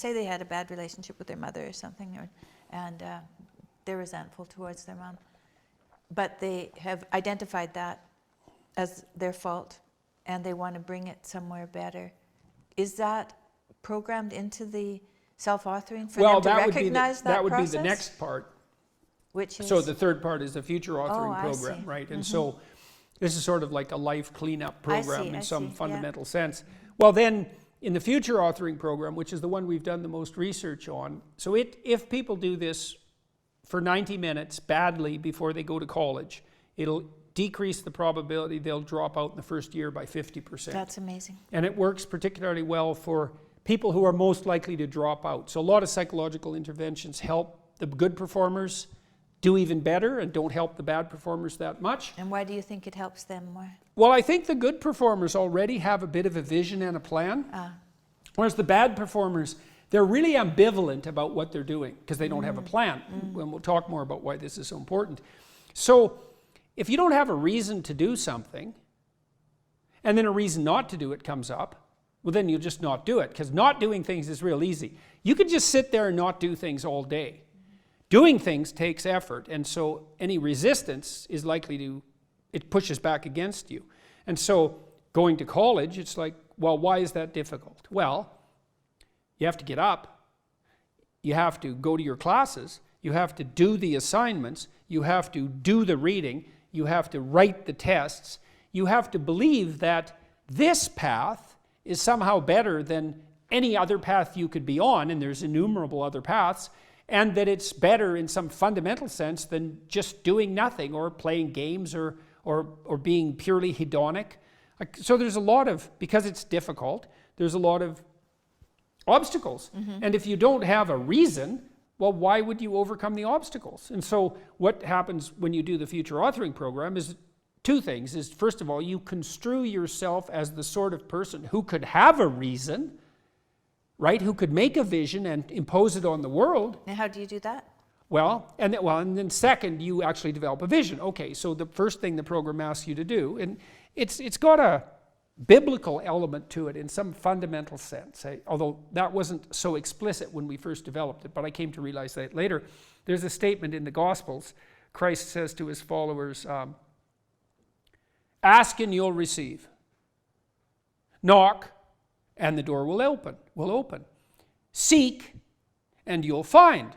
say they had a bad relationship with their mother or something, and they're resentful towards their mom, but they have identified that as their fault, and they want to bring it somewhere better. Is that programmed into the self-authoring for them to recognize that process? That would be the next part. Which is? So the third part is the future authoring I program, see. right? And so this is sort of like a life cleanup program in some fundamental yeah. sense. Well, then in the future authoring program, which is the one we've done the most research on, so if people do this for 90 minutes badly before they go to college, it'll decrease the probability they'll drop out in the first year by 50%. That's amazing. And it works particularly well for people who are most likely to drop out. So a lot of psychological interventions help the good performers do even better and don't help the bad performers that much. And why do you think it helps them more? Well, I think the good performers already have a bit of a vision and a plan, whereas the bad performers, they're really ambivalent about what they're doing because they don't have a plan. And we'll talk more about why this is so important. So if you don't have a reason to do something, and then a reason not to do it comes up, well, then you'll just not do it, because not doing things is real easy. You can just sit there and not do things all day. Doing things takes effort, and so any resistance is likely to, it pushes back against you. And so going to college, it's like, well, why is that difficult? Well, you have to get up, you have to go to your classes, you have to do the assignments, you have to do the reading, you have to write the tests, you have to believe that this path is somehow better than any other path you could be on, and there's innumerable other paths, and that it's better in some fundamental sense than just doing nothing or playing games or being purely hedonic. So there's a lot of, because it's difficult, there's a lot of obstacles. And if you don't have a reason, well, why would you overcome the obstacles? And so what happens when you do the future authoring program is two things. Is first of all, you construe yourself as the sort of person who could have a reason, right? Who could make a vision and impose it on the world. And how do you do that? Well, and then second, you actually develop a vision. Okay, so the first thing the program asks you to do, and it's got a biblical element to it in some fundamental sense, although that wasn't so explicit when we first developed it, but I came to realize that later. There's a statement in the Gospels. Christ says to his followers, ask and you'll receive. Knock and the door will open. Seek and you'll find.